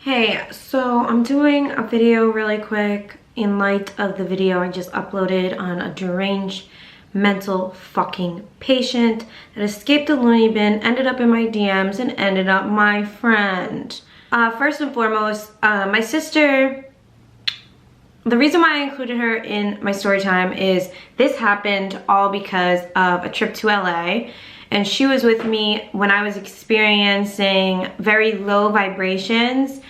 Hey, so I'm doing a video really quick in light of the video I just uploaded on a deranged mental fucking patient that escaped the loony bin, ended up in my DMs, and ended up my friend. First and foremost, my sister, the reason why I included her in my story time is this happened all because of a trip to LA. And she was with me when I was experiencing very low vibrations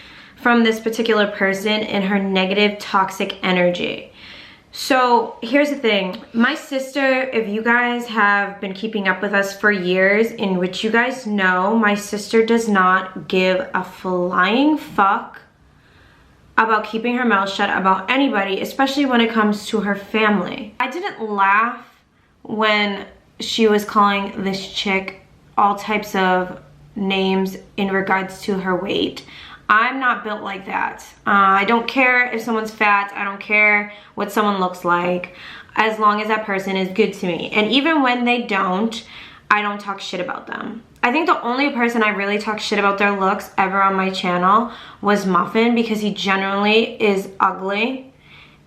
from this particular person and her negative toxic energy. So here's the thing. My sister, if you guys have been keeping up with us for years, in which you guys know, my sister does not give a flying fuck about keeping her mouth shut about anybody, especially when it comes to her family. I didn't laugh when she was calling this chick all types of names in regards to her weight. I'm not built like that. I don't care if someone's fat. I don't care what someone looks like, as long as that person is good to me. And even when they don't, I don't talk shit about them. I think the only person I really talk shit about their looks ever on my channel was Muffin, because he generally is ugly.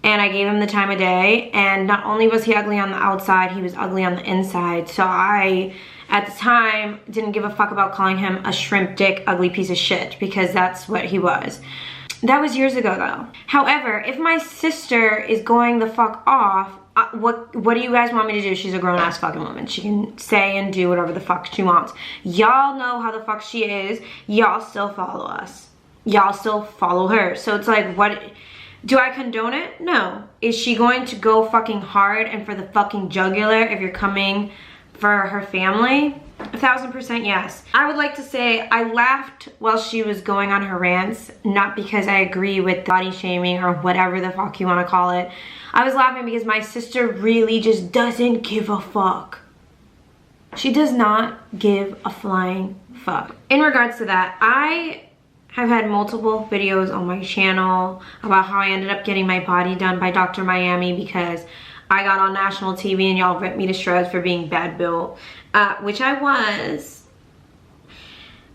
And I gave him the time of day, and not only was he ugly on the outside, he was ugly on the inside. So I, at the time, didn't give a fuck about calling him a shrimp dick ugly piece of shit, because that's what he was. That was years ago though. However, if my sister is going the fuck off, what do you guys want me to do? She's a grown ass fucking woman. She can say and do whatever the fuck she wants. Y'all know how the fuck she is. Y'all still follow us. Y'all still follow her. So it's like, what? Do I condone it? No. Is she going to go fucking hard and for the fucking jugular if you're coming for her family? 1000% yes. I would like to say I laughed while she was going on her rants, not because I agree with body shaming or whatever the fuck you want to call it. I was laughing because my sister really just doesn't give a fuck. She does not give a flying fuck. In regards to that, I have had multiple videos on my channel about how I ended up getting my body done by Dr. Miami because I got on national TV and y'all ripped me to shreds for being bad built, which I was.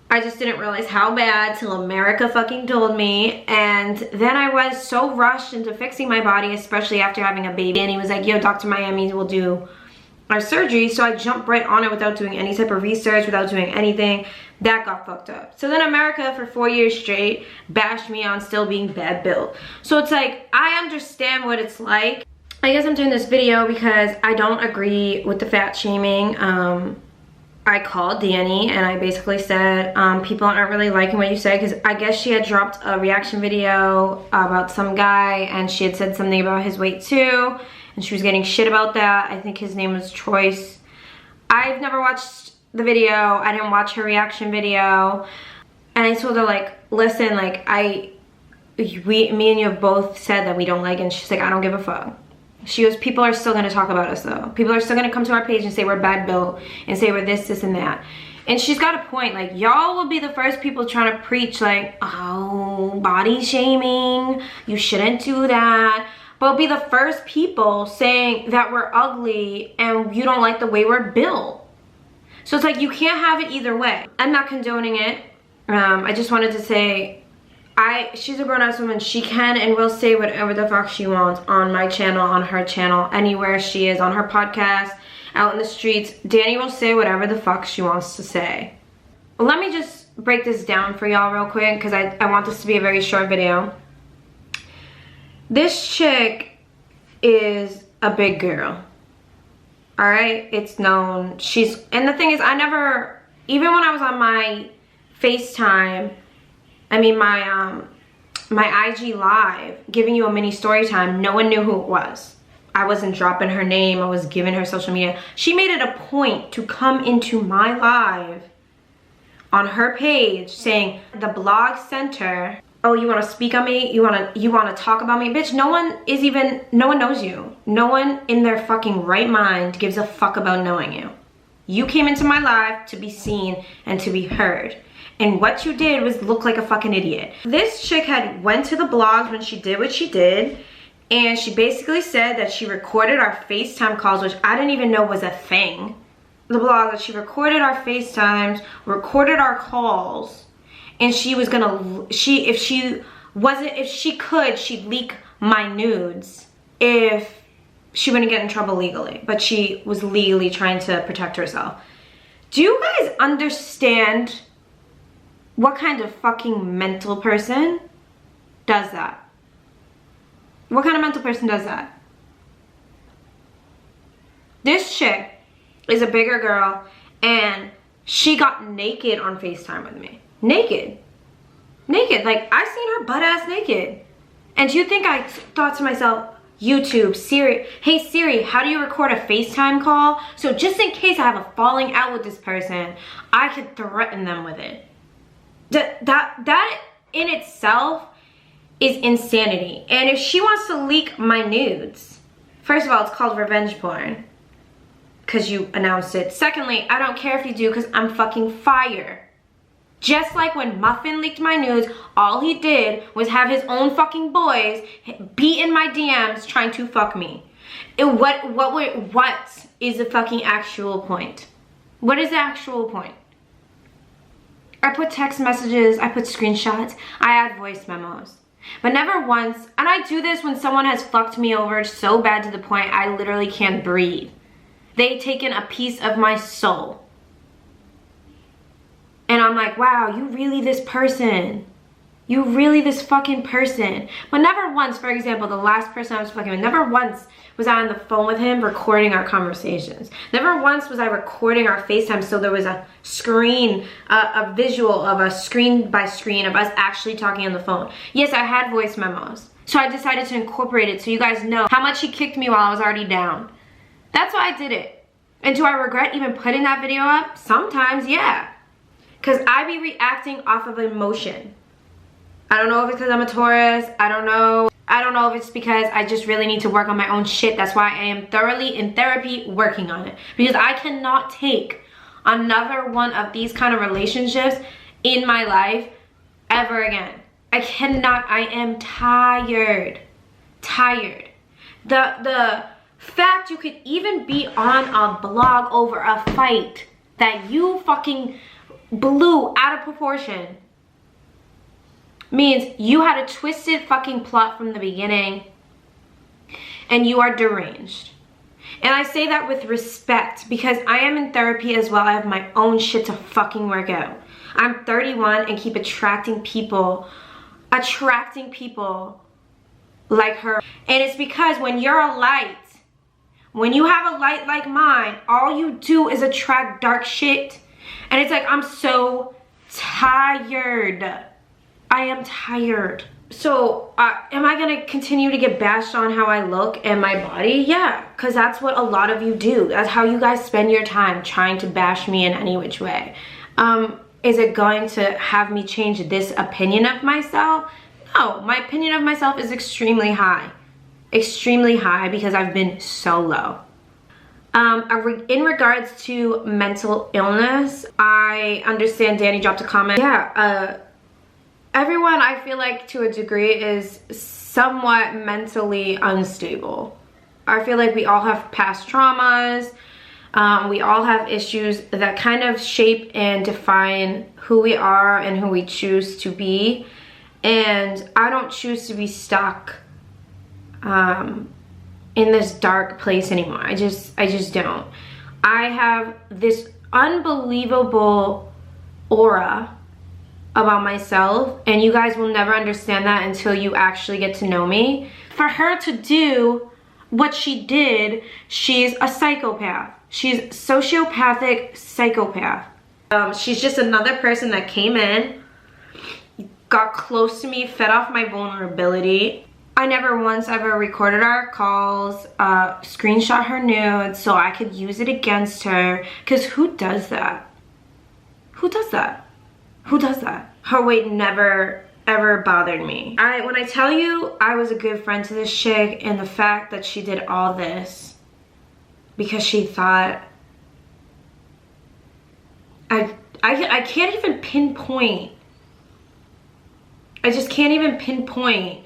I just didn't realize how bad till America fucking told me. And then I was so rushed into fixing my body, especially after having a baby. And he was like, yo, Dr. Miami will do our surgery. So I jumped right on it without doing any type of research, without doing anything. That got fucked up. So then America for 4 years straight bashed me on still being bad built. So it's like, I understand what it's like. I guess I'm doing this video because I don't agree with the fat shaming. I called Danni and I basically said, people aren't really liking what you said, because I guess she had dropped a reaction video about some guy and she had said something about his weight too, and she was getting shit about that. I think his name was Choice. I've never watched the video. I didn't watch her reaction video. And I told her, like, listen, like, me and you have both said that we don't like it. And she's like, I don't give a fuck. She goes, people are still gonna talk about us though. People are still gonna come to our page and say we're bad built and say we're this, and that. And she's got a point. Like, y'all will be the first people trying to preach like, oh, body shaming, you shouldn't do that. But be the first people saying that we're ugly and you don't like the way we're built. So it's like, you can't have it either way. I'm not condoning it. I just wanted to say, she's a grown-ass woman. She can and will say whatever the fuck she wants on my channel, on her channel, anywhere she is, on her podcast, out in the streets. Danni will say whatever the fuck she wants to say. Let me just break this down for y'all real quick, because I want this to be a very short video. This chick is a big girl. Alright? It's known. And the thing is, I never, even when I was on my FaceTime, I mean my IG live, giving you a mini story time, no one knew who it was. I wasn't dropping her name. I was giving her social media. She made it a point to come into my live on her page saying, the blog center, oh, you want to speak on me? You want to talk about me? Bitch, no one knows you. No one in their fucking right mind gives a fuck about knowing you. You came into my live to be seen and to be heard. And what you did was look like a fucking idiot. This chick had went to the blogs when she did what she did, and she basically said that she recorded our FaceTime calls, which I didn't even know was a thing. The blog that she recorded our FaceTimes, recorded our calls, and she was gonna, if she could, she'd leak my nudes if she wouldn't get in trouble legally, but she was legally trying to protect herself. Do you guys understand what kind of fucking mental person does that? What kind of mental person does that? This chick is a bigger girl, and she got naked on FaceTime with me. Naked. Naked. Like, I seen her butt ass naked. And do you think I thought to myself, YouTube, Siri, hey Siri, how do you record a FaceTime call? So just in case I have a falling out with this person, I could threaten them with it. That in itself is insanity. And if she wants to leak my nudes, first of all, it's called revenge porn, because you announced it. Secondly, I don't care if you do, because I'm fucking fire. Just like when Muffin leaked my nudes, all he did was have his own fucking boys be in my DMs trying to fuck me. What is the fucking actual point? What is the actual point? I put text messages, I put screenshots, I add voice memos. But never once, and I do this when someone has fucked me over so bad to the point I literally can't breathe. They've taken a piece of my soul. And I'm like, wow, you really this person. You really this fucking person. But never once, for example, the last person I was fucking with, never once was I on the phone with him recording our conversations. Never once was I recording our FaceTime so there was a screen, a visual of a screen by screen of us actually talking on the phone. Yes, I had voice memos. So I decided to incorporate it so you guys know how much he kicked me while I was already down. That's why I did it. And do I regret even putting that video up? Sometimes, yeah. Because I be reacting off of emotion. I don't know if it's because I'm a Taurus. I don't know if it's because I just really need to work on my own shit. That's why I am thoroughly in therapy working on it. Because I cannot take another one of these kind of relationships in my life ever again. I cannot. I am tired. Tired. The fact you could even be on a blog over a fight that you fucking blew out of proportion means you had a twisted fucking plot from the beginning and you are deranged. And I say that with respect because I am in therapy as well. I have my own shit to fucking work out. I'm 31 and keep attracting people like her. And it's because when you're a light, when you have a light like mine, all you do is attract dark shit. And it's like, I'm so tired. I am tired. So, am I gonna continue to get bashed on how I look and my body? Yeah, because that's what a lot of you do. That's how you guys spend your time, trying to bash me in any which way. Is it going to have me change this opinion of myself? No, my opinion of myself is extremely high. Extremely high because I've been so low. In regards to mental illness, I understand Danny dropped a comment. Yeah, everyone I feel like to a degree is somewhat mentally unstable. I feel like we all have past traumas. We all have issues that kind of shape and define who we are and who we choose to be. And I don't choose to be stuck in this dark place anymore. I just don't. I have this unbelievable aura about myself, and you guys will never understand that until you actually get to know me. For her to do what she did, she's a psychopath. She's sociopathic psychopath. She's just another person that came in, got close to me, fed off my vulnerability. I never once ever recorded our calls, screenshot her nudes so I could use it against her. Because who does that? Who does that? Who does that? Her weight never ever bothered me. When I tell you I was a good friend to this chick, and the fact that she did all this because she thought I can't even pinpoint. I just can't even pinpoint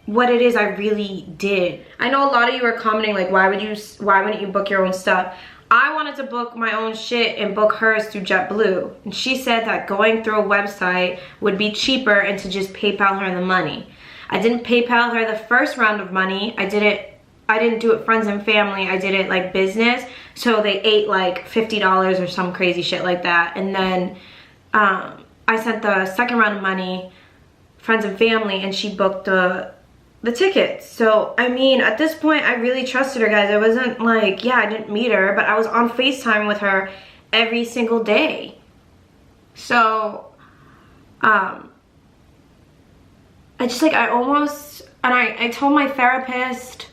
what it is I really did. I know a lot of you are commenting like, why wouldn't you book your own stuff? I wanted to book my own shit and book hers through JetBlue. And she said that going through a website would be cheaper and to just PayPal her the money. I didn't PayPal her the first round of money. I didn't do it friends and family. I did it like business. So they ate like $50 or some crazy shit like that. And then I sent the second round of money, friends and family, and she booked the tickets. So, I mean, at this point, I really trusted her, guys. I wasn't like, yeah, I didn't meet her, but I was on FaceTime with her every single day. So, I just like, I almost, and I told my therapist,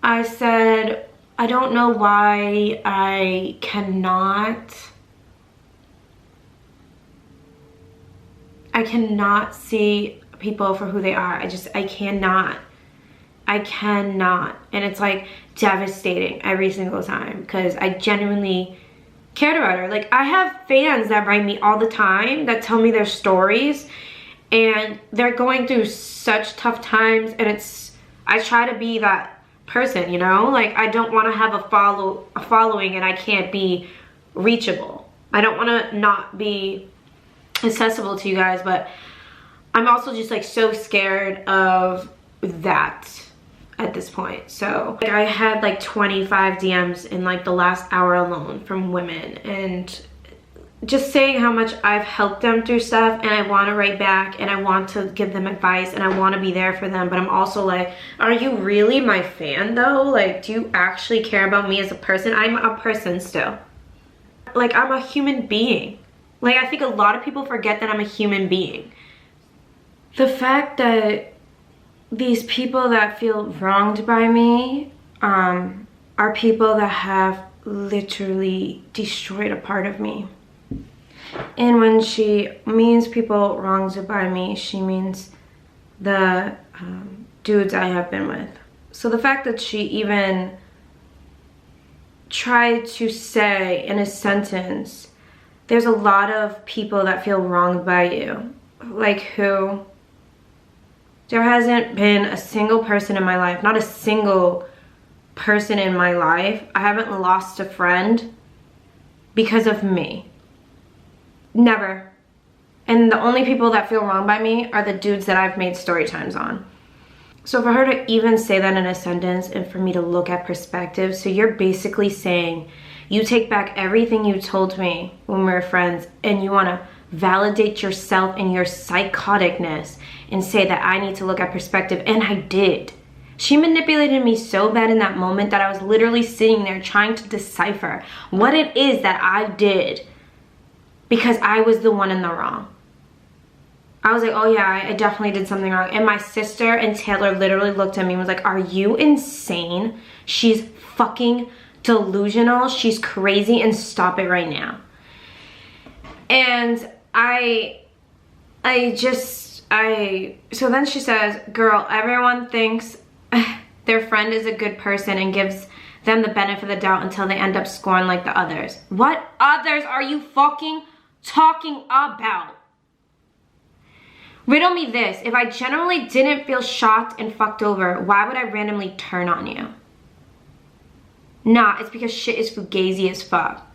I said, I don't know why I cannot see people for who they are. I cannot. And it's like devastating every single time because I genuinely cared about her. Like, I have fans that write me all the time that tell me their stories, and they're going through such tough times, and I try to be that person, you know? Like, I don't want to have a following and I can't be reachable. I don't want to not be accessible to you guys, but I'm also just like so scared of that at this point. So like, I had like 25 DMs in like the last hour alone from women, and just saying how much I've helped them through stuff, and I want to write back and I want to give them advice and I want to be there for them, but I'm also like, are you really my fan though? Like, do you actually care about me as a person? I'm a person still. Like, I'm a human being. Like, I think a lot of people forget that I'm a human being. The fact that these people that feel wronged by me are people that have literally destroyed a part of me. And when she means people wronged by me, she means the dudes I have been with. So the fact that she even tried to say in a sentence, there's a lot of people that feel wronged by you. Like, who? There hasn't been a single person in my life, not a single person in my life. I haven't lost a friend because of me. Never. And the only people that feel wronged by me are the dudes that I've made story times on. So for her to even say that in a sentence, and for me to look at perspective, so you're basically saying you take back everything you told me when we were friends, and you want to validate yourself and your psychoticness and say that I need to look at perspective. And I did. She manipulated me so bad in that moment that I was literally sitting there trying to decipher what it is that I did, because I was the one in the wrong. I was like, oh yeah, I definitely did something wrong. And my sister and Taylor literally looked at me and was like, are you insane? She's fucking delusional. She's crazy, and stop it right now. And so then she says, girl, everyone thinks their friend is a good person and gives them the benefit of the doubt until they end up scorned like the others. What others are you fucking talking about? Riddle me this. If I genuinely didn't feel shocked and fucked over, why would I randomly turn on you? Nah, it's because shit is fugazi as fuck.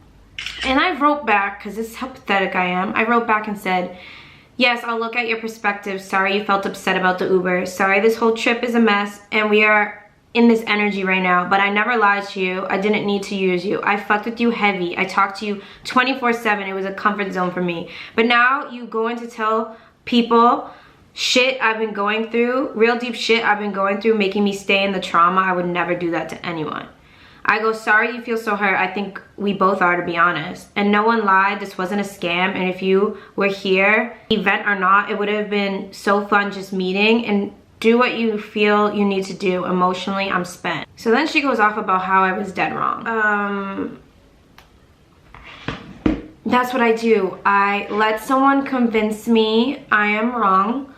And I wrote back, because this is how pathetic I am. I wrote back and said, yes, I'll look at your perspective. Sorry you felt upset about the Uber. Sorry this whole trip is a mess and we are in this energy right now. But I never lied to you. I didn't need to use you. I fucked with you heavy. I talked to you 24/7. It was a comfort zone for me. But now you going to tell people shit I've been going through, real deep shit I've been going through, making me stay in the trauma. I would never do that to anyone. I go, sorry you feel so hurt. I think we both are, to be honest. And no one lied. This wasn't a scam. And if you were here, event or not, it would have been so fun just meeting. And do what you feel you need to do. Emotionally, I'm spent. So then she goes off about how I was dead wrong. That's what I do. I let someone convince me I am wrong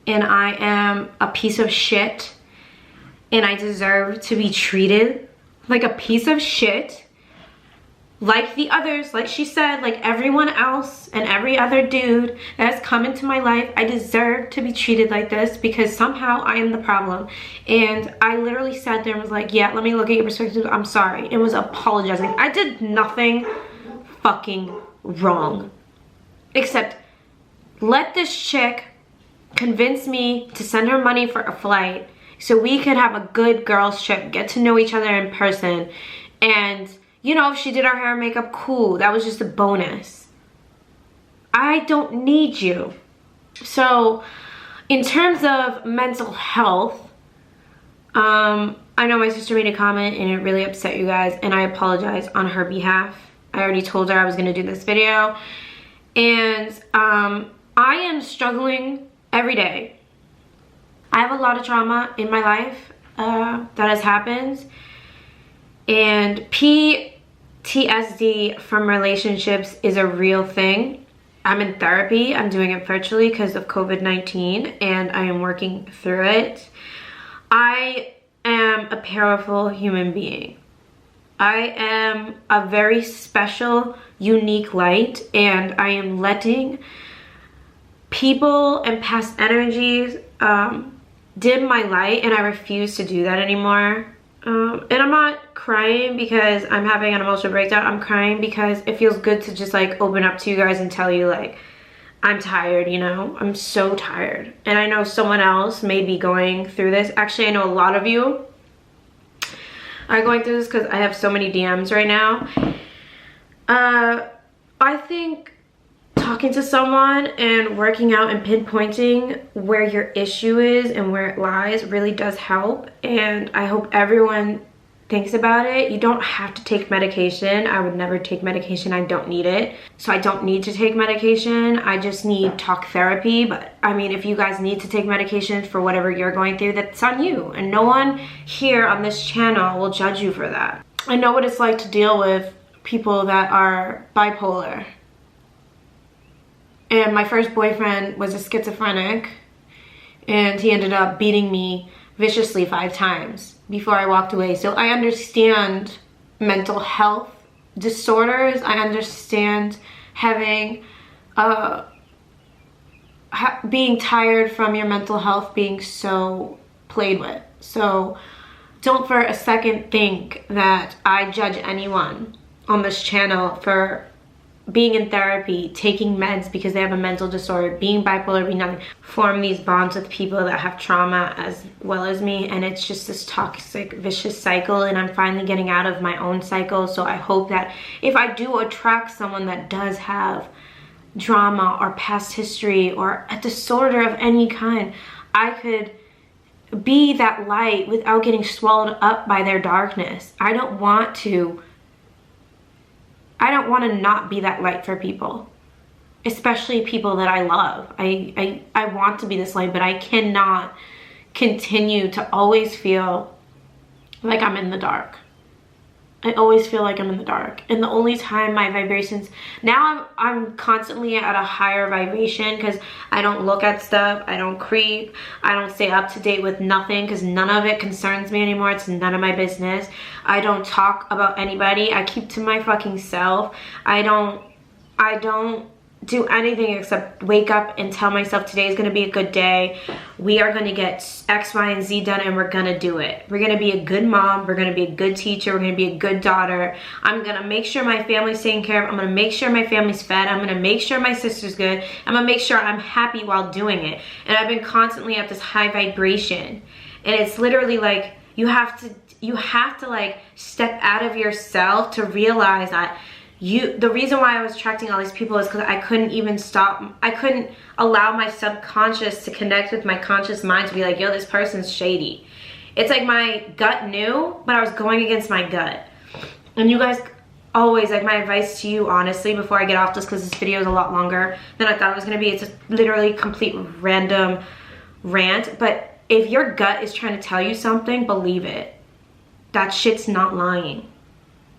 and I am a piece of shit and I deserve to be treated like a piece of shit, like the others, like she said, like everyone else and every other dude that has come into my life, I deserve to be treated like this because somehow I am the problem. And I literally sat there and was like, yeah, let me look at your perspective. I'm sorry. It was apologizing. I did nothing fucking wrong except let this chick convince me to send her money for a flight so we could have a good girls trip, get to know each other in person. And you know, if she did our hair and makeup, cool. That was just a bonus. I don't need you. So, in terms of mental health, I know my sister made a comment and it really upset you guys, and I apologize on her behalf. I already told her I was going to do this video. And I am struggling every day. I have a lot of trauma in my life that has happened. And PTSD from relationships is a real thing. I'm in therapy. I'm doing it virtually because of COVID-19, and I am working through it. I am a powerful human being. I am a very special, unique light, and I am letting people and past energies dim my light, and I refuse to do that anymore. And I'm not crying because I'm having an emotional breakdown. I'm crying because it feels good to just like open up to you guys and tell you like, I'm tired, you know? I'm so tired. And I know someone else may be going through this. Actually, I know a lot of you are going through this because I have so many DMs right now. I think talking to someone and working out and pinpointing where your issue is and where it lies really does help, and I hope everyone thinks about it. You don't have to take medication. I would never take medication. I don't need it. So I don't need to take medication. I just need talk therapy. But I mean, if you guys need to take medication for whatever you're going through, that's on you, and no one here on this channel will judge you for that. I know what it's like to deal with people that are bipolar. And my first boyfriend was a schizophrenic, and he ended up beating me viciously 5 times before I walked away. So I understand mental health disorders. I understand having, being tired from your mental health being so played with. So don't for a second think that I judge anyone on this channel for being in therapy, taking meds because they have a mental disorder, being bipolar, being nothing. Form these bonds with people that have trauma as well as me, and it's just this toxic, vicious cycle, and I'm finally getting out of my own cycle. So I hope that if I do attract someone that does have drama or past history or a disorder of any kind, I could be that light without getting swallowed up by their darkness. I don't want to not be that light for people, especially people that I love. I want to be this light, but I cannot continue to always feel like I'm in the dark. I always feel like I'm in the dark. And the only time my vibrations, now I'm constantly at a higher vibration because I don't look at stuff, I don't creep, I don't stay up to date with nothing because none of it concerns me anymore. It's none of my business. I don't talk about anybody. I keep to my fucking self. I don't do anything except wake up and tell myself today is going to be a good day. We are going to get X, Y, and Z done, and we're going to do it. We're going to be a good mom. We're going to be a good teacher. We're going to be a good daughter. I'm going to make sure my family's taken care of. I'm going to make sure my family's fed. I'm going to make sure my sister's good. I'm going to make sure I'm happy while doing it. And I've been constantly at this high vibration. And it's literally like you have to like step out of yourself to realize that the reason why I was attracting all these people is because I couldn't even stop. I couldn't allow my subconscious to connect with my conscious mind to be like, yo, this person's shady. It's like my gut knew, but I was going against my gut. And you guys always, like, my advice to you, honestly, before I get off this, because this video is a lot longer than I thought it was going to be. It's just literally complete random rant. But if your gut is trying to tell you something, believe it. That shit's not lying.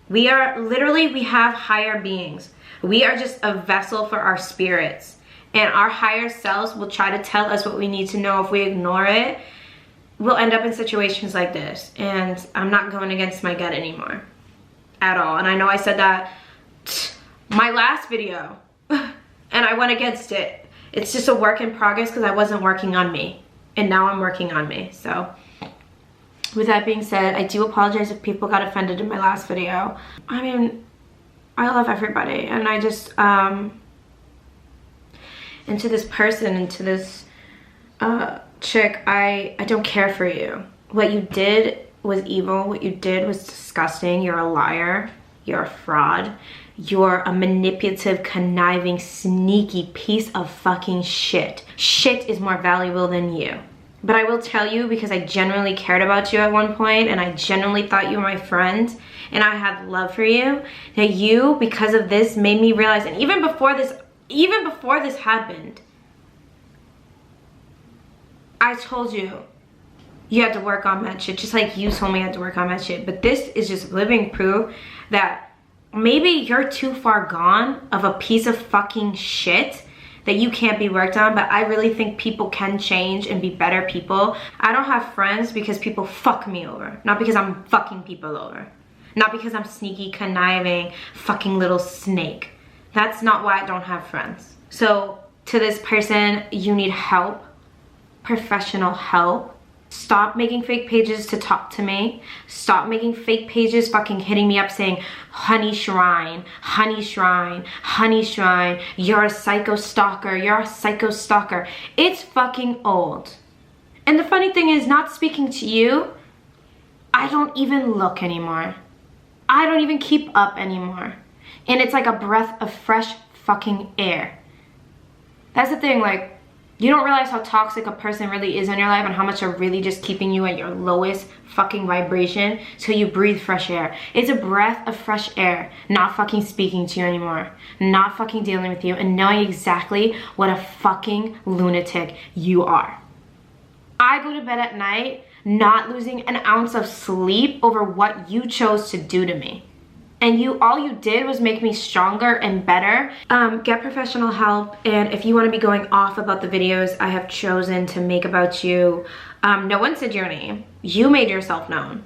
We are literally, we have higher beings. We are just a vessel for our spirits. And our higher selves will try to tell us what we need to know. If we ignore it, we'll end up in situations like this. And I'm not going against my gut anymore. At all. And I know I said that my last video and I went against it. It's just a work in progress because I wasn't working on me, and now I'm working on me. So with that being said, I do apologize if people got offended in my last video. I mean, I love everybody, and I just into this person, into this chick, I don't care for you. What you did was evil. What you did was disgusting. You're a liar. You're a fraud. You're a manipulative, conniving, sneaky piece of fucking shit. Shit is more valuable than you. But I will tell you, because I genuinely cared about you at one point, and I genuinely thought you were my friend, and I had love for you, that you, because of this, made me realize, and even before this happened, I told you, you had to work on that shit, just like you told me I had to work on that shit. But this is just living proof that maybe you're too far gone of a piece of fucking shit that you can't be worked on, but I really think people can change and be better people. I don't have friends because people fuck me over, not because I'm fucking people over. Not because I'm sneaky, conniving, fucking little snake. That's not why I don't have friends. So to this person, you need help, professional help. Stop making fake pages to talk to me. Stop making fake pages fucking hitting me up saying, honey shrine, honey shrine, honey shrine, you're a psycho stalker, you're a psycho stalker. It's fucking old. And the funny thing is, not speaking to you, I don't even look anymore. I don't even keep up anymore. And it's like a breath of fresh fucking air. That's the thing, like, you don't realize how toxic a person really is in your life and how much they're really just keeping you at your lowest fucking vibration till you breathe fresh air. It's a breath of fresh air, not fucking speaking to you anymore, not fucking dealing with you, and knowing exactly what a fucking lunatic you are. I go to bed at night not losing an ounce of sleep over what you chose to do to me. And all you did was make me stronger and better. Get professional help, and if you want to be going off about the videos I have chosen to make about you, no one said your name. You made yourself known.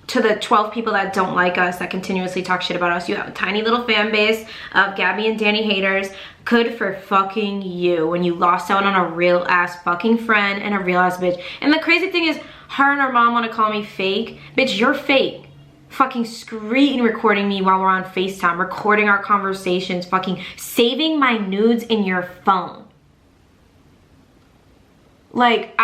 To the 12 people that don't like us, that continuously talk shit about us, you have a tiny little fan base of Gabby and Danny haters. Good for fucking you when you lost out on a real ass fucking friend and a real ass bitch. And the crazy thing is, her and her mom want to call me fake. Bitch, you're fake. Fucking screen recording me while we're on FaceTime, recording our conversations, fucking saving my nudes in your phone. Like,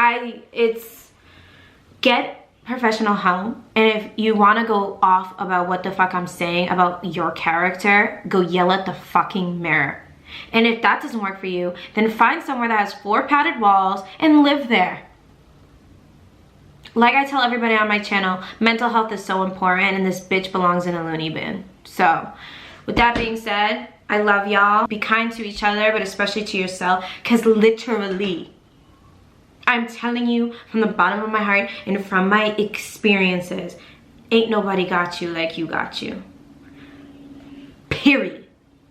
get professional help. And if you want to go off about what the fuck I'm saying about your character, go yell at the fucking mirror. And if that doesn't work for you, then find somewhere that has 4 padded walls and live there. Like I tell everybody on my channel, mental health is so important, and this bitch belongs in a loony bin. So, with that being said, I love y'all. Be kind to each other, but especially to yourself, because literally, I'm telling you from the bottom of my heart and from my experiences, ain't nobody got you like you got you. Period.